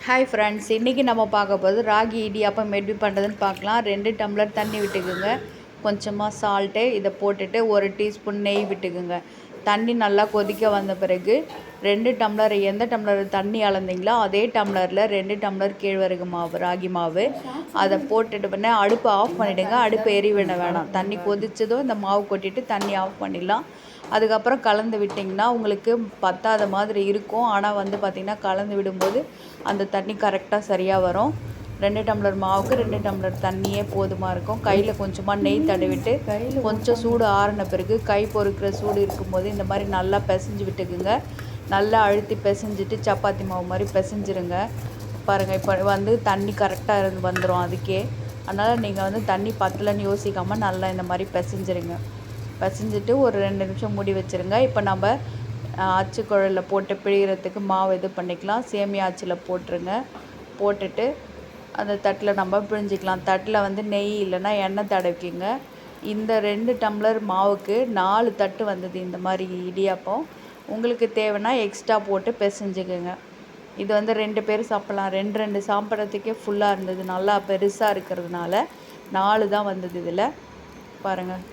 Hi friends, இன்றைக்கி நம்ம பார்க்க போகிறது ராகி இடியாப்பம் எப்படி பண்ணுறதுன்னு பார்க்கலாம். 2 டம்ளர் தண்ணி விட்டுக்குங்க, கொஞ்சமாக சால்ட்டு இதை போட்டுட்டு 1 டீஸ்பூன் நெய் விட்டுக்குங்க. தண்ணி நல்லா கொதிக்க வந்த பிறகு 2 டம்ளர் எந்த டம்ளர் தண்ணி அளந்தீங்களோ அதே டம்ளரில் 2 டம்ளர் கேழ்வரகு மாவு, ராகி மாவு அதை போட்டுட்டு பண்ண அடுப்பை ஆஃப் பண்ணிவிடுங்க. அடுப்பை எரி வேணாம். தண்ணி கொதிச்சதும் இந்த மாவு கொட்டிட்டு தண்ணி ஆஃப் பண்ணிடலாம். அதுக்கப்புறம் கலந்து விட்டிங்கன்னா உங்களுக்கு பத்தாத மாதிரி இருக்கும். ஆனால் பார்த்திங்கன்னா கலந்து விடும்போது அந்த தண்ணி கரெக்டாக சரியாக வரும். 2 டம்ளர் மாவுக்கு 2 டம்ளர் தண்ணியே போதுமாக இருக்கும். கையில் கொஞ்சமாக நெய் தடவிட்டு கொஞ்சம் சூடு ஆறின பிறகு கை பொறுக்கிற சூடு இருக்கும்போது இந்த மாதிரி நல்லா பிசைஞ்சு விட்டுக்குங்க. நல்லா அழுத்தி பிசைஞ்சிட்டு சப்பாத்தி மாவு மாதிரி பிசைஞ்சிருங்க. பாருங்கள், இப்போ தண்ணி கரெக்டாக வந்துடும் அதுக்கே. அதனால் நீங்கள் தண்ணி பத்தலைன்னு யோசிக்காமல் நல்லா இந்த மாதிரி பிசைஞ்சிருங்க. பிசைஞ்சிட்டு ஒரு 2 நிமிஷம் மூடி வச்சுருங்க. இப்போ நம்ம அச்சு குழலில் போட்டு பிழிகிறதுக்கு மாவு இது பண்ணிக்கலாம். சேமியா அச்சில் போட்டுருங்க. போட்டுட்டு அந்த தட்டில் நம்ம பிழிஞ்சிக்கலாம். தட்டில் நெய் இல்லைன்னா எண்ணெய் தடவிக்கிங்க. இந்த 2 டம்ளர் மாவுக்கு 4 தட்டு வந்தது இந்த மாதிரி இடியாப்பம். உங்களுக்கு தேவைன்னா எக்ஸ்ட்ரா போட்டு பிசைஞ்சிக்கோங்க. இது 2 பேர் சாப்பிட்லாம். 2 சாப்பிட்றதுக்கே ஃபுல்லாக இருந்தது. நல்லா பெருசாக இருக்கிறதுனால 4 தான் வந்தது. இதில் பாருங்கள்,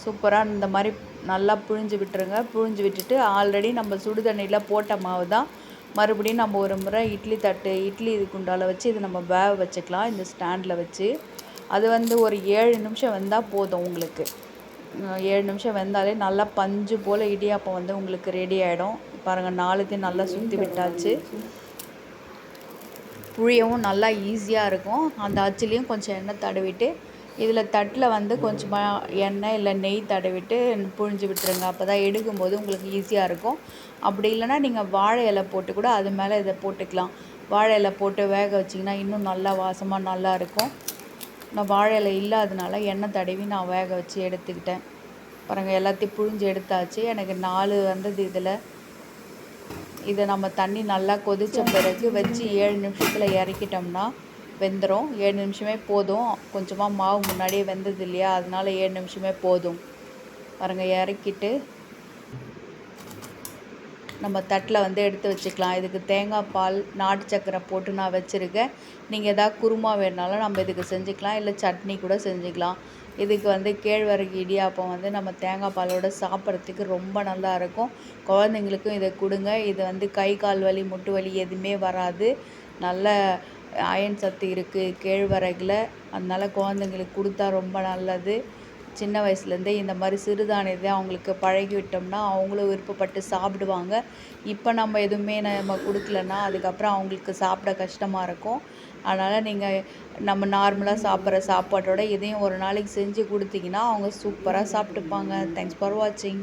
சூப்பராக இந்த மாதிரி நல்லா புழிஞ்சு விட்டுருங்க. புழிஞ்சு விட்டுட்டு ஆல்ரெடி நம்ம சுடு தண்ணியில் போட்ட மாவு தான் மறுபடியும் நம்ம ஒரு முறை இட்லி குண்டால் வச்சு இது நம்ம வேக வச்சுக்கலாம். இந்த ஸ்டாண்டில் வச்சு அது ஒரு 7 நிமிஷம் வெந்தால் போதும். உங்களுக்கு 7 நிமிஷம் வெந்தாலே நல்லா பஞ்சு போல் இடியாப்பம் உங்களுக்கு ரெடி ஆகிடும். பாருங்கள், 4த்தையும் நல்லா சுற்றி விட்டாச்சு. புழியவும் நல்லா ஈஸியாக இருக்கும். அந்த அச்சுலேயும் கொஞ்சம் எண்ணெய் தடவிட்டு இதில் தட்டில் கொஞ்சமாக எண்ணெய் இல்லை நெய் தடவிட்டு புழிஞ்சு விட்டுருங்க. அப்போ தான் எடுக்கும்போது உங்களுக்கு ஈஸியாக இருக்கும். அப்படி இல்லைனா நீங்கள் வாழை இலை போட்டு கூட அது மேலே இதை போட்டுக்கலாம். வாழை இலை போட்டு வேக வச்சிங்கன்னா இன்னும் நல்லா வாசமாக நல்லாயிருக்கும். நான் வாழை இலை இல்லாதனால எண்ணெய் தடவி நான் வேக வச்சு எடுத்துக்கிட்டேன். பாருங்கள், எல்லாத்தையும் புழிஞ்சு எடுத்தாச்சு. எனக்கு 4 வந்தது. இதை நம்ம தண்ணி நல்லா கொதித்த பிறகு வச்சு 7 நிமிஷத்தில் இறக்கிட்டோம்னா வெந்துடும். 7 நிமிஷமே போதும். கொஞ்சமாக மாவு முன்னாடியே வெந்தது இல்லையா, அதனால் 7 நிமிஷமே போதும். பாருங்கள், இறக்கிட்டு நம்ம தட்டில் எடுத்து வச்சுக்கலாம். இதுக்கு தேங்காய் பால், நாட்டு சக்கரை போட்டு நான் வச்சுருக்கேன். நீங்கள் எதாவது குருமா வேணுனாலும் நம்ம இதுக்கு செஞ்சுக்கலாம், இல்லை சட்னி கூட செஞ்சுக்கலாம். இதுக்கு கேழ்வரகு இடியாப்பம் நம்ம தேங்காய் பாலோடு சாப்பிட்றதுக்கு ரொம்ப நல்லா இருக்கும். குழந்தைங்களுக்கும் இதை கொடுங்க. இது கை கால் வலி, முட்டு வலி எதுவுமே வராது. நல்ல அயன் சத்து இருக்குது கேழ்வரகில். அதனால் குழந்தைங்களுக்கு கொடுத்தா ரொம்ப நல்லது. சின்ன வயசுலேருந்தே இந்த மாதிரி சிறுதானியத்தை அவங்களுக்கு பழகி விட்டோம்னா அவங்களும் விருப்பப்பட்டு சாப்பிடுவாங்க. இப்போ நம்ம எதுவுமே கொடுக்கலன்னா அதுக்கப்புறம் அவங்களுக்கு சாப்பிட கஷ்டமாக இருக்கும். அதனால் நீங்கள் நம்ம நார்மலாக சாப்பிட்ற சாப்பாட்டோட இதையும் ஒரு நாளைக்கு செஞ்சு கொடுத்தீங்கன்னா அவங்க சூப்பராக சாப்பிட்டுப்பாங்க. தேங்க்ஸ் ஃபார் வாட்சிங்.